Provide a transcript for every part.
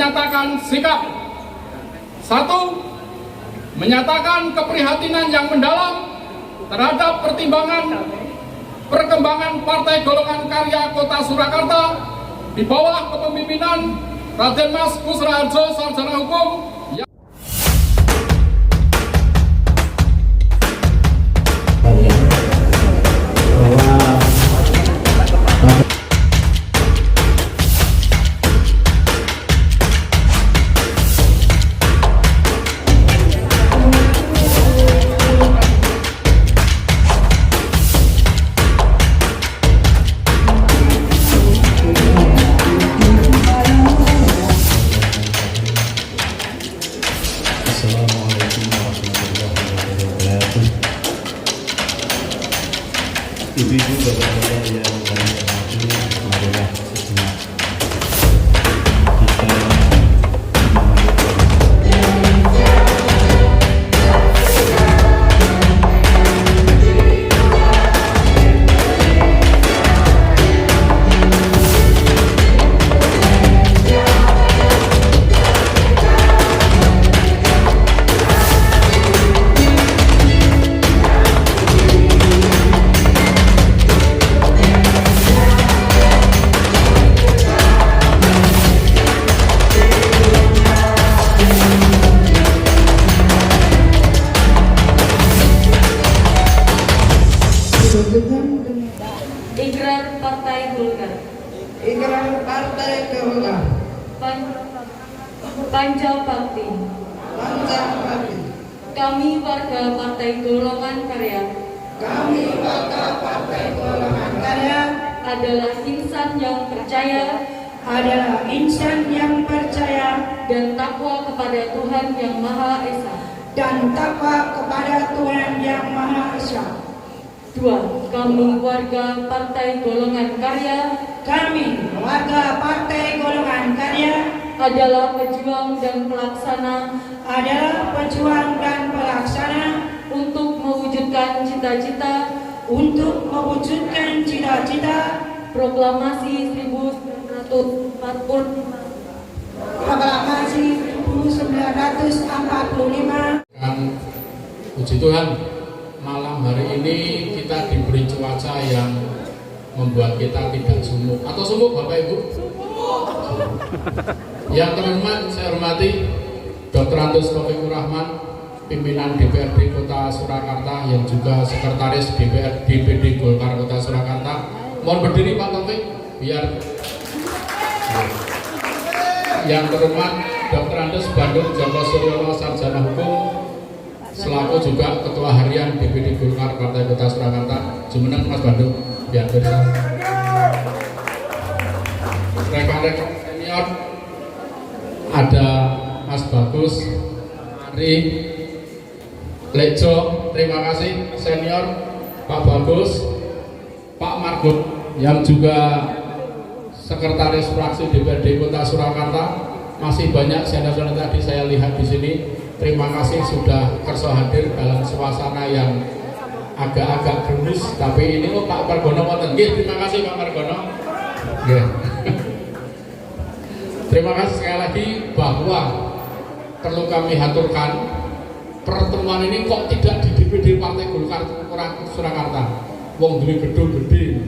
menyatakan sikap. 1. Menyatakan keprihatinan yang mendalam terhadap perkembangan Partai Golongan Karya Kota Surakarta di bawah kepemimpinan Raden Mas Kusra Harjo, Sarjana Hukum. Assalamualaikum warahmatullahi wabarakatuh. Ibu-ibu, bapak-bapak yang kami hormati, marilah sejenak Ikrar Partai Golkar. Ikrar Partai Golkar. Panjabakti. Panjabakti. Kami warga Partai Golongan Karya. Kami warga Partai Golongan Karya adalah insan yang percaya. Adalah insan yang percaya dan takwa kepada Tuhan Yang Maha Esa. Dan takwa kepada Tuhan Yang Maha Esa. 2. Kami warga Partai Golongan Karya. Kami warga Partai Golongan Karya adalah pejuang dan pelaksana untuk mewujudkan cita-cita proklamasi 1945. Puji Tuhan, malam hari ini kita diberi cuaca yang membuat kita tidak sumuk. Atau sumuk Bapak Ibu? Yang terhormat, saya hormati Dr. Andes Taufikur Rahman, pimpinan DPRD Kota Surakarta yang juga sekretaris DPD Golkar Kota Surakarta. Mohon berdiri Pak Taufik biar. Yang terhormat Dr. Andes Bandung Joko Suryono, Sarjana Hukum, selaku juga Ketua Harian DPD Golkar Partai Kota Surakarta. Jumeneng Mas Bandung, biar bersama. Rekan-rekan senior, ada Mas Bagus, Ari, Lejo, terima kasih senior, Pak Bagus, Pak Margot, yang juga sekretaris fraksi DPRD Kota Surakarta. Masih banyak senior-senior tadi saya lihat di sini. Terima kasih sudah kerso hadir dalam suasana yang agak-agak gerimis, tapi ini Pak Margono wonten. Terima kasih Pak Margono. Terima kasih sekali lagi bahwa perlu kami haturkan pertemuan ini kok tidak di DPD Partai Golkar Surakarta. Wong duwe gedung gede.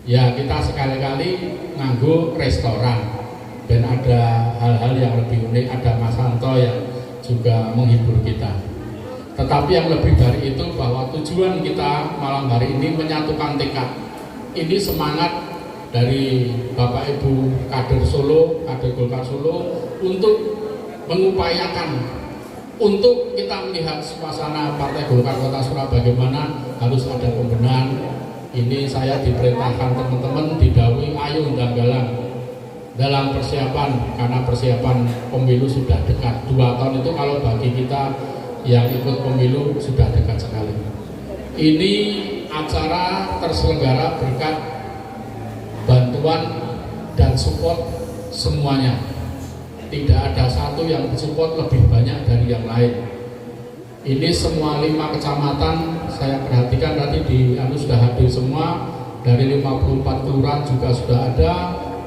Ya kita sekali-kali nganggo restoran dan ada hal-hal yang lebih unik, ada Mas Santo yang juga menghibur kita. Tetapi yang lebih dari itu bahwa tujuan kita malam hari ini menyatukan tekad. Ini semangat dari Bapak Ibu kader Solo, kader Golkar Solo untuk mengupayakan untuk kita melihat suasana Partai Golkar Kota Surabaya bagaimana harus ada pembenahan. Ini saya diperintahkan teman-teman didhawuhi ayo ndanggalan dalam persiapan, karena persiapan pemilu sudah dekat. 2 tahun itu kalau bagi kita yang ikut pemilu sudah dekat sekali. Ini acara terselenggara berkat bantuan dan support semuanya. Tidak ada satu yang support lebih banyak dari yang lain. Ini semua 5 kecamatan saya perhatikan tadi sudah hadir semua, dari 54 kelurahan juga sudah ada,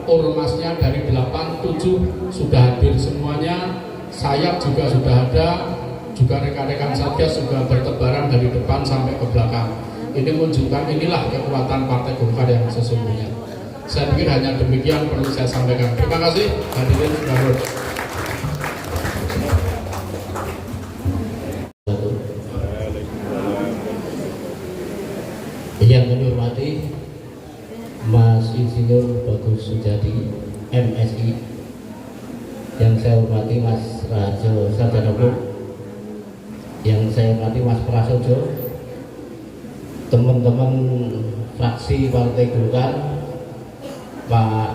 ormasnya dari 8, 7 sudah hadir semuanya. Sayap juga sudah ada, juga rekan-rekan Satgas juga bertebaran dari depan sampai ke belakang. Ini menunjukkan inilah kekuatan Partai Golkar yang sesungguhnya. Saya pikir hanya demikian perlu saya sampaikan. Terima kasih hadirin sekalian. Yang kami hormati Mas Insinyur Bagus Sujadi, MSI. Yang saya hormati Mas Rajo Sarjana Hukum. Yang saya hormati Mas Prasojo, teman-teman fraksi Partai Golkar, Pak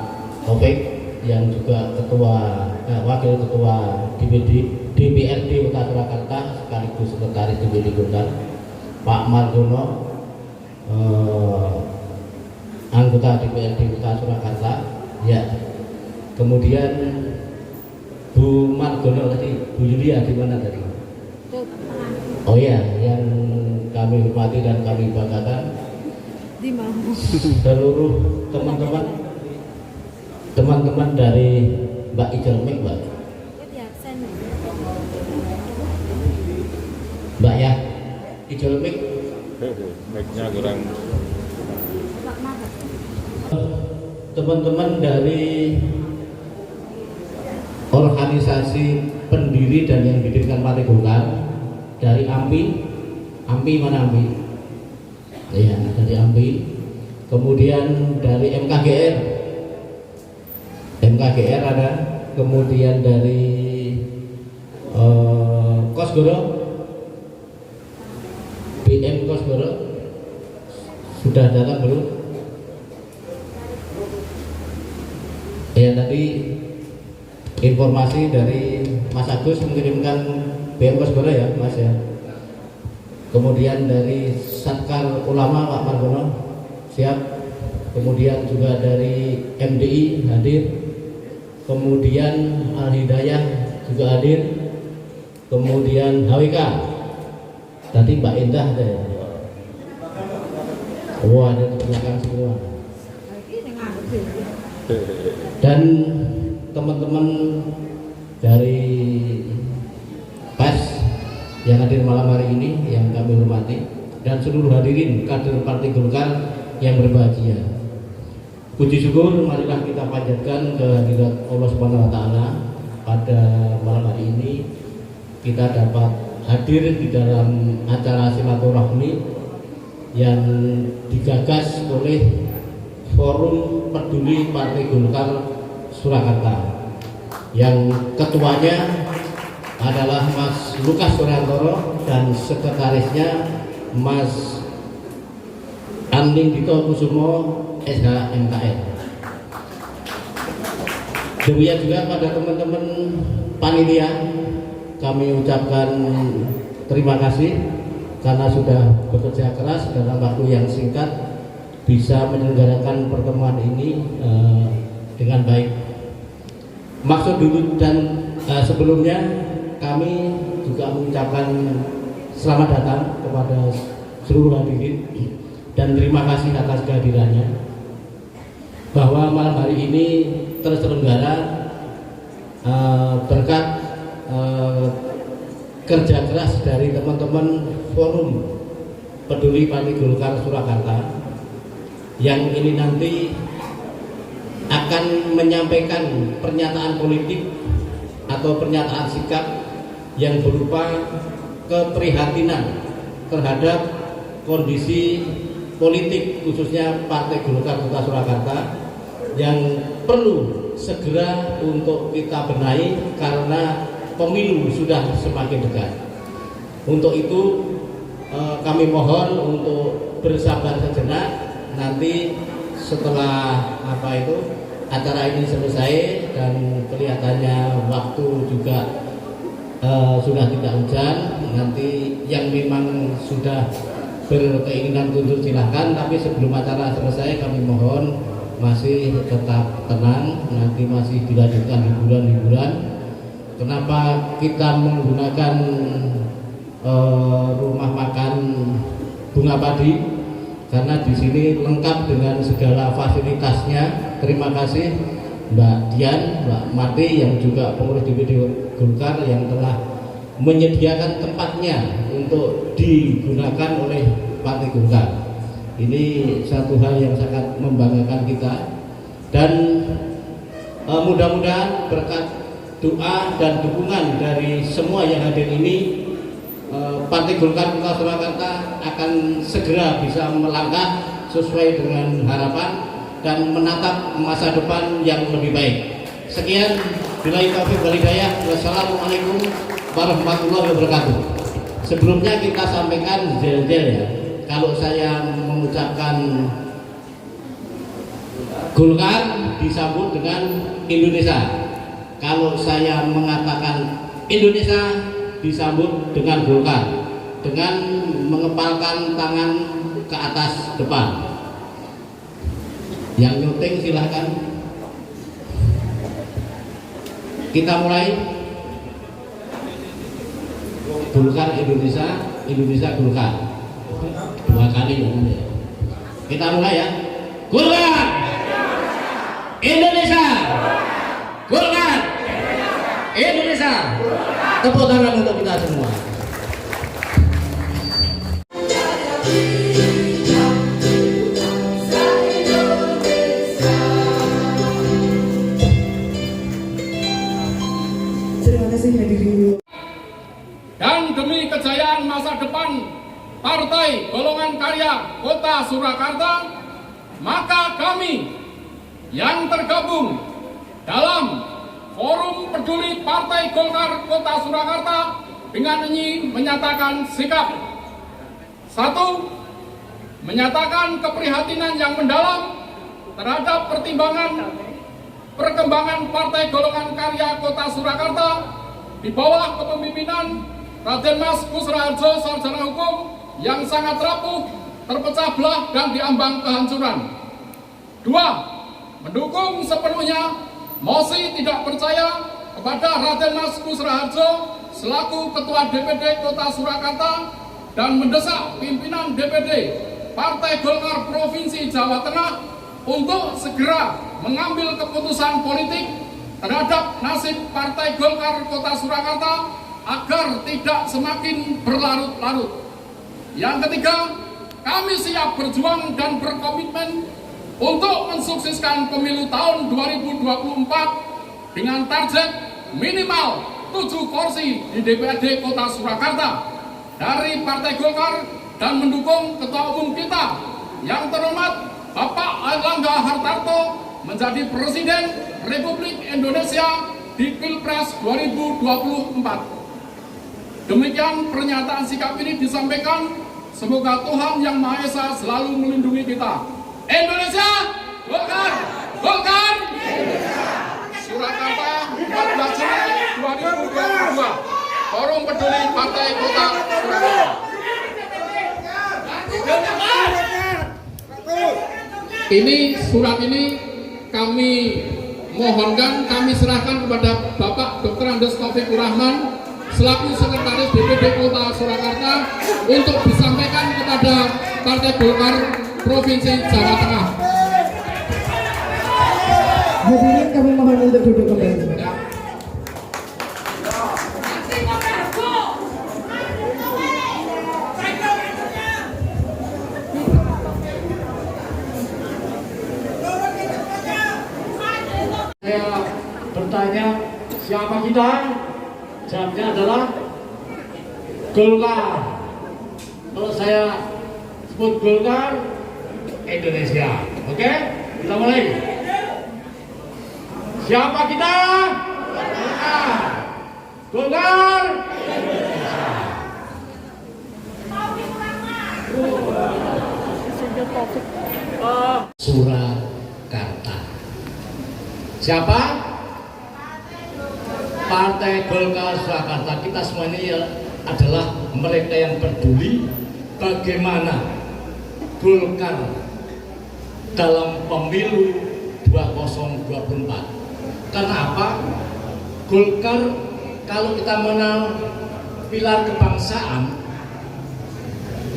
Taufik yang juga wakil ketua DPRD Kota Surakarta sekaligus sekretaris DPRD Golkar, Pak Margono, anggota DPRD Kota Surakarta, ya. Kemudian Bu Margono tadi, Bu Yulia di mana tadi? Oh ya, yang kami hormati dan kami banggakan seluruh teman-teman dari Mbak Ijal Mek, Mbak ya, Ijal Mek. Mic-nya kurang. Teman-teman dari organisasi pendiri dan yang didirikan Partai Golkar dari AMPI mana AMPI? Ya, dari AMPI. Kemudian dari MKGR ada. Kemudian dari Kosgoro, BM Kosgoro sudah datang belum? Ya, tadi informasi dari Mas Agus mengirimkan BM Kosgoro ya Mas ya. Kemudian dari Satkar Ulama Pak Margono siap. Kemudian juga dari MDI hadir. Kemudian Al Hidayah juga hadir. Kemudian HWK tadi Mbak Indah ada ya. Wah, ada di belakang semua. Dan teman-teman dari PES yang hadir malam hari ini yang kami hormati, dan seluruh hadirin kader Partai Golkar yang berbahagia. Puji syukur marilah kita panjatkan kehadirat Allah Subhanahu wa taala pada malam hari ini kita dapat hadir di dalam acara silaturahmi yang digagas oleh Forum Peduli Partai Golkar Surakarta, yang ketuanya adalah Mas Lukas Suryantoro dan sekretarisnya Mas Anding Dito Kusumo SHMKN. Demikian juga pada teman-teman panitia kami ucapkan terima kasih karena sudah bekerja keras dalam waktu yang singkat bisa menyelenggarakan pertemuan ini dengan baik. Maksud dulu dan sebelumnya kami juga mengucapkan selamat datang kepada seluruh hadirin dan terima kasih atas kehadirannya, bahwa malam hari ini terselenggara berkat kerja keras dari teman-teman Forum Peduli Partai Golkar Surakarta, yang ini nanti akan menyampaikan pernyataan politik atau pernyataan sikap yang berupa keprihatinan terhadap kondisi politik khususnya Partai Golkar Kota Surakarta yang perlu segera untuk kita benahi karena pemilu sudah semakin dekat. Untuk itu kami mohon untuk bersabar sejenak. Nanti setelah acara ini selesai dan kelihatannya waktu juga sudah tidak hujan, nanti yang memang sudah berkeinginan untuk silahkan, tapi sebelum acara selesai kami mohon masih tetap tenang, nanti masih dilanjutkan hiburan-hiburan. Kenapa kita menggunakan rumah makan Bunga Padi? Karena di sini lengkap dengan segala fasilitasnya. Terima kasih Mbak Dian, Mbak Marti yang juga pengurus DPD Golkar yang telah menyediakan tempatnya untuk digunakan oleh Partai Golkar. Ini satu hal yang sangat membanggakan kita, dan mudah-mudahan berkat doa dan dukungan dari semua yang hadir ini, Partai Golkar Kota Surakarta akan segera bisa melangkah sesuai dengan harapan dan menatap masa depan yang lebih baik. Sekian, billahi taufiq wal hidayah. Wassalamualaikum warahmatullahi wabarakatuh. Sebelumnya kita sampaikan zel-zel ya. Kalau saya mengucapkan Golkar disambut dengan Indonesia. Kalau saya mengatakan Indonesia disambut dengan Golkar, dengan mengepalkan tangan ke atas depan. Yang nyuting silahkan. Kita mulai. Golkar Indonesia, Indonesia Golkar. 2 kali ya. Kita mulai ya. Golkar Indonesia, Golkar Indonesia. Tepuk tangan untuk kita semua. Terima kasih hadirin. Dan demi kejayaan masa depan Partai Golongan Karya Kota Surakarta, maka kami yang tergabung dalam Forum Peduli Partai Golkar Kota Surakarta dengan ini menyatakan sikap. 1. Menyatakan keprihatinan yang mendalam terhadap perkembangan Partai Golongan Karya Kota Surakarta di bawah kepemimpinan Raden Mas Kusraharjo Sarjana Hukum yang sangat rapuh, terpecah belah dan diambang kehancuran. 2. Mendukung sepenuhnya mosi tidak percaya kepada Raden Mas Kusraharjo selaku Ketua DPD Kota Surakarta dan mendesak pimpinan DPD Partai Golkar Provinsi Jawa Tengah untuk segera mengambil keputusan politik terhadap nasib Partai Golkar Kota Surakarta agar tidak semakin berlarut-larut. Yang ketiga, kami siap berjuang dan berkomitmen untuk mensukseskan pemilu tahun 2024 dengan target minimal 7 kursi di DPRD Kota Surakarta dari Partai Golkar dan mendukung Ketua Umum kita yang terhormat Bapak Airlangga Hartarto menjadi Presiden Republik Indonesia di Pilpres 2024. Demikian pernyataan sikap ini disampaikan. Semoga Tuhan Yang Maha Esa selalu melindungi kita. Indonesia, Golkar, Golkar, Surakarta, 14 Juli 2022. Forum Peduli Partai Kota Surakarta. Ini surat ini kami mohonkan, kami serahkan kepada Bapak Dr. Andes Taufikur Rahman selaku Sekretaris DPD Kota Surakarta untuk disampaikan kepada Partai Golkar Provinsi Jawa Tengah. Hadirin kami mohon untuk duduk kembali. Saya bertanya siapa kita? Jawabnya adalah Golkar. Kalau saya sebut Golkar, Indonesia. Oke? Kita mulai. Siapa kita? Golkar. Golkar. Indonesia. Surakarta. Siapa? Partai Golkar Surakarta. Kita semua ini adalah mereka yang peduli bagaimana Golkar dalam pemilu 2024. Karena apa? Golkar kalau kita mengenal pilar kebangsaan,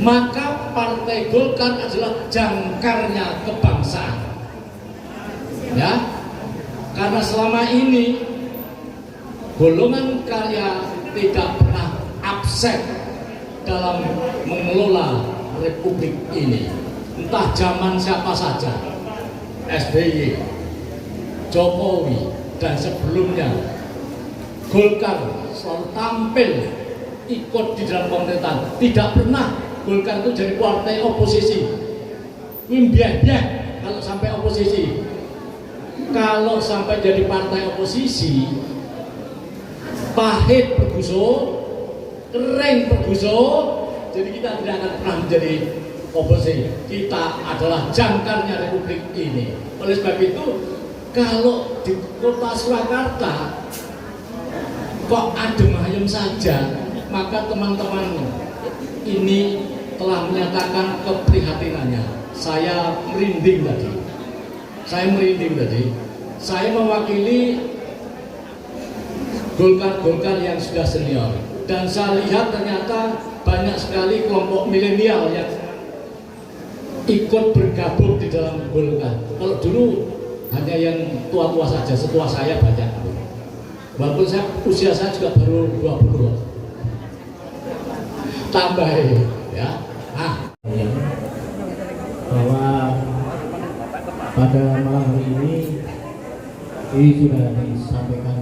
maka Partai Golkar adalah jangkarnya kebangsaan. Ya. Karena selama ini golongan karya tidak pernah absen dalam mengelola Republik ini. Entah zaman siapa saja, SBY, Jokowi, dan sebelumnya, Golkar selalu tampil ikut di dalam pemerintahan. Tidak pernah Golkar itu jadi partai oposisi. Imbiah-biah kalau sampai oposisi. Kalau sampai jadi partai oposisi, pahit bergusur, kering bergusur, jadi kita tidak akan pernah menjadi oposisi. Kita adalah jangkarnya Republik ini. Oleh sebab itu, kalau di kota Surakarta kok adem ayem saja, maka teman-teman ini telah menyatakan keprihatinannya. Saya merinding tadi. Saya mewakili Golkar yang sudah senior, dan saya lihat ternyata banyak sekali kelompok milenial yang ikut bergabung di dalam Golkar. Kalau dulu hanya yang tua-tua saja, setua saya banyak. Walaupun usia saya juga baru 20 tambah ya. Bahwa pada malam hari ini sudah disampaikan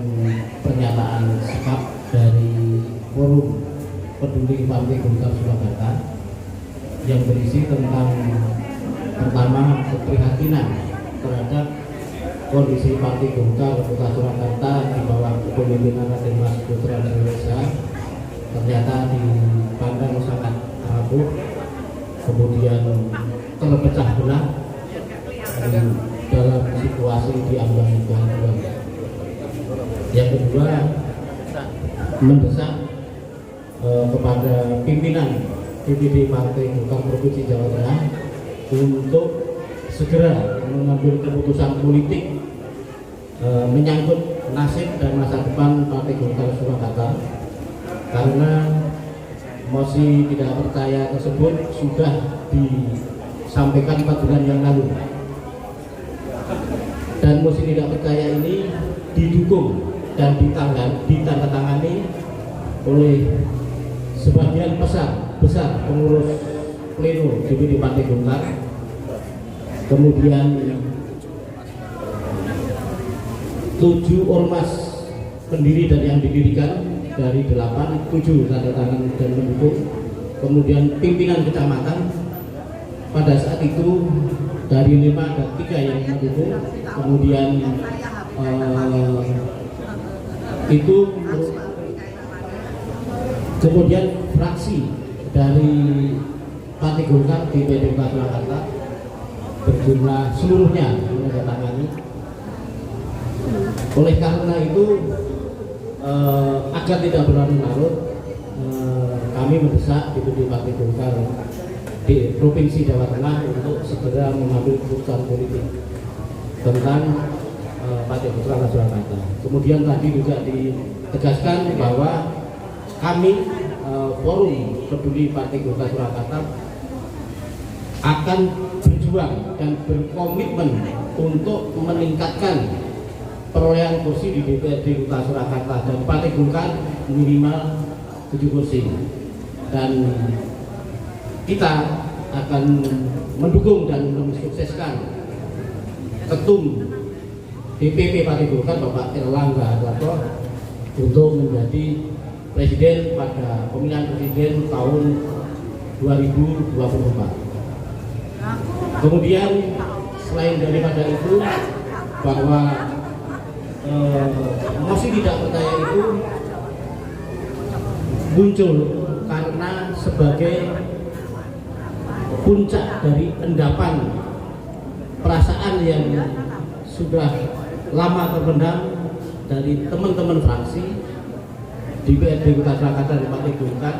pernyataan sikap dari Forum Peduli Partai Golkar Surakarta yang berisi tentang pertama keprihatinan terhadap kondisi Partai Golkar Kota Surakarta di bawah kepemimpinan Raden Mas Putra Indonesia ternyata dipandang sangat rapuh, kemudian terpecah belah dalam situasi diambang Tuhan. Yang kedua, mendesak kepada pimpinan DPD Partai Golkar Provinsi Jawa Tengah untuk segera mengambil keputusan politik menyangkut nasib dan masa depan Partai Golkar Surakarta, karena mosi tidak percaya tersebut sudah disampaikan 4 bulan yang lalu, dan mosi tidak percaya ini didukung dan ditandatangani oleh sebagian besar pengurus pleno DPD Partai Golkar, kemudian 7 ormas pendiri dan yang didirikan dari 8, 7 tanda tangan dan mendukung, kemudian pimpinan kecamatan pada saat itu dari 5 ada 3 yang mendukung, kemudian kemudian fraksi dari Partai Golkar di DPD Surakarta berjumlah seluruhnya menandatangani. Oleh karena itu agar tidak berlarut-larut, kami mendesak DPD Partai Golkar di Provinsi Jawa Tengah untuk segera mengambil keputusan politik tentang Partai Golkar Surakarta. Kemudian tadi juga ditegaskan bahwa kami Forum Peduli Partai Golkar Surakarta akan berjuang dan berkomitmen untuk meningkatkan perolehan kursi di DPRD Kota Surakarta, dan Partai Golkar minimal 7 kursi, dan kita akan mendukung dan mensukseskan Ketum DPP Partai Golkar Bapak Erlangga Hartarto untuk menjadi presiden pada pemilihan presiden tahun 2024. Kemudian selain daripada itu, bahwa mosi tidak percaya itu muncul karena sebagai puncak dari endapan perasaan yang sudah lama terpendam dari teman-teman fraksi di DPRD Kota Surakarta di Partai Golkar,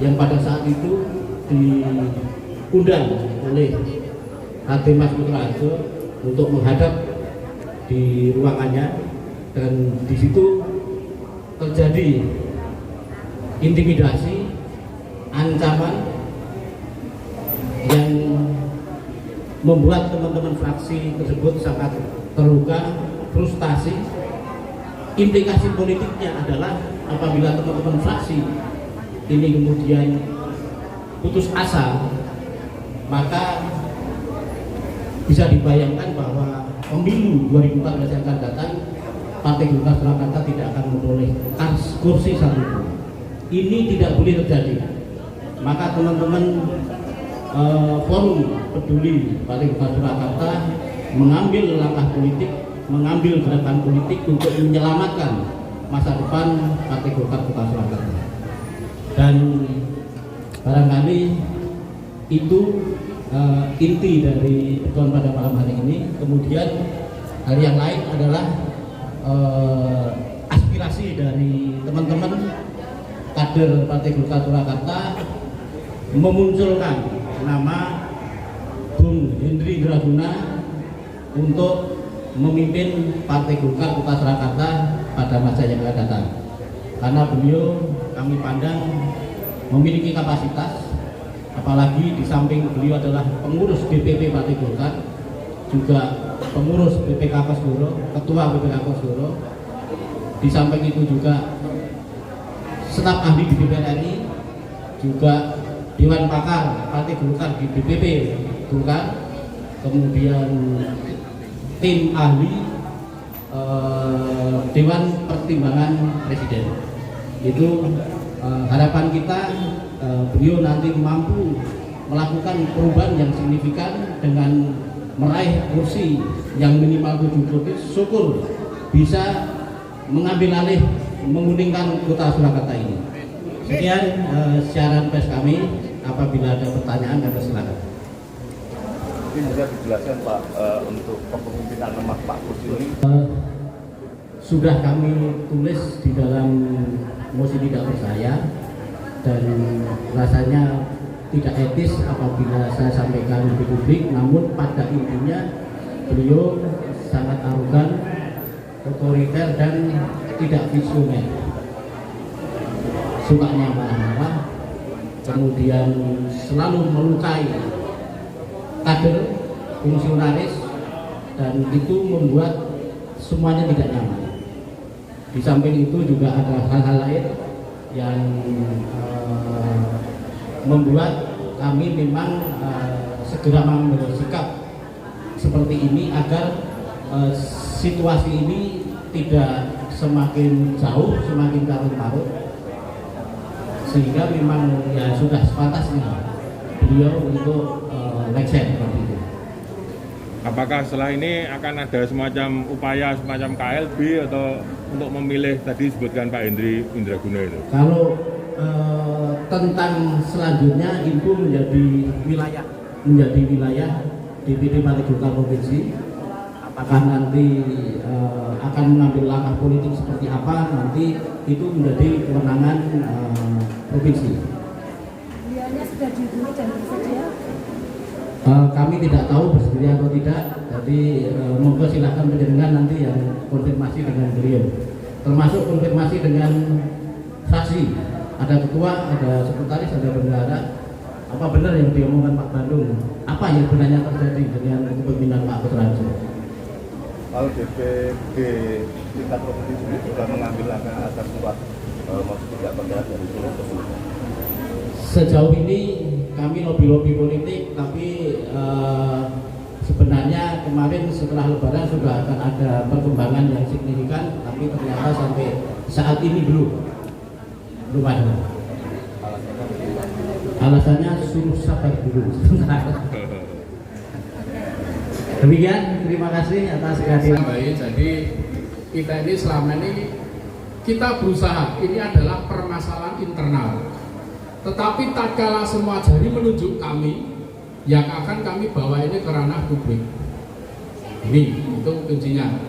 yang pada saat itu diundang oleh Raden Mas Putra untuk menghadap di ruangannya, dan di situ terjadi intimidasi, ancaman yang membuat teman-teman fraksi tersebut sangat terluka frustasi. Implikasi politiknya adalah apabila teman-teman fraksi ini kemudian putus asa, maka bisa dibayangkan bahwa pemilu 2014 yang akan datang Partai Golkar Surakarta tidak akan memperoleh kursi satupun. Ini tidak boleh terjadi. Maka teman-teman forum peduli Partai Golkar Surakarta mengambil langkah politik, mengambil gerakan politik untuk menyelamatkan masa depan Partai Golkar Kota Surakarta. Dan barangkali itu inti dari pertemuan pada malam hari ini. Kemudian hal yang lain adalah aspirasi dari teman-teman kader Partai Golkar Surakarta memunculkan nama Bung Hendri Indraguna untuk memimpin Partai Golkar Kota Surakarta pada masa yang akan datang, karena beliau kami pandang memiliki kapasitas, apalagi di samping beliau adalah pengurus DPP Partai Golkar, juga pengurus BPK Kosgoro, ketua BPK Kosgoro. Di samping itu juga staf ahli di DPR RI, juga Dewan Pakar Partai Golkar di DPP Golkar, kemudian tim ahli Dewan Pertimbangan Presiden. Itu harapan kita beliau nanti mampu melakukan perubahan yang signifikan dengan meraih kursi yang minimal 7 kursi, syukur bisa mengambil alih menguningkan Kota Surakarta ini. Sekian siaran pers kami. Apabila ada pertanyaan, kami silakan. Mungkin bisa dijelaskan Pak untuk kepemimpinan lemah Pak Kursi ini. Sudah kami tulis di dalam mosi tidak percaya, dan rasanya tidak etis apabila saya sampaikan di publik. Namun pada intinya beliau sangat arogan, otoriter, dan tidak visioner, sukanya marah-marah, kemudian selalu melukai kader, fungsionaris, dan itu membuat semuanya tidak nyaman. Di samping itu juga ada hal-hal lain yang membuat kami memang segera mengambil sikap seperti ini agar situasi ini tidak semakin jauh, semakin carut-marut, sehingga memang ya sudah sepantasnya beliau untuk lengser seperti itu. Apakah setelah ini akan ada semacam upaya semacam KLB atau untuk memilih tadi disebutkan Pak Hendri Indraguna itu? Kalau tentang selanjutnya itu menjadi wilayah DPD Partai Golkar Provinsi. Apakah nanti akan mengambil langkah politik seperti apa, nanti itu menjadi kewenangan provinsi. Beliaunya sudah dihubungi dan bersedia? Kami tidak tahu bersedia atau tidak, jadi monggo silakan penjenengan nanti yang konfirmasi dengan beliau, termasuk konfirmasi dengan fraksi. Ada ketua, ada sekretaris, ada bendahara. Apa benar yang diomongkan Pak Bandung? Apa yang sebenarnya terjadi dengan kepemimpinan Pak Putra? Kalau DPD tingkat provinsi ini sudah mengambil langkah atas surat mosi tidak percaya dari Solo tersebut. Sejauh ini kami lobby politik, tapi sebenarnya kemarin setelah Lebaran sudah akan ada perkembangan yang signifikan, tapi ternyata sampai saat ini belum ada. Alasannya suruh sabar dulu. Demikian, terima kasih atas kehadiran. Baik, jadi kita ini selama ini kita berusaha, ini adalah permasalahan internal. Tetapi tak kala semua jari menunjuk kami, yang akan kami bawa ini ke ranah publik. Ini itu kuncinya.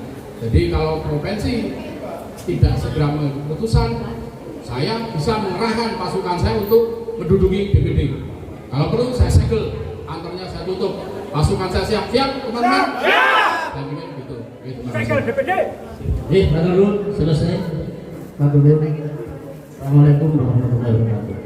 Jadi kalau provinsi tidak segera mengambil keputusan, saya bisa mengerahkan pasukan saya untuk menduduki DPD. Kalau perlu saya segel, kantornya saya tutup. Pasukan saya siap, teman-teman? Siap! Dan ingin gitu. Segel DPD. Pak Nurul, selesai. Pak Nurul. Assalamualaikum warahmatullahi wabarakatuh.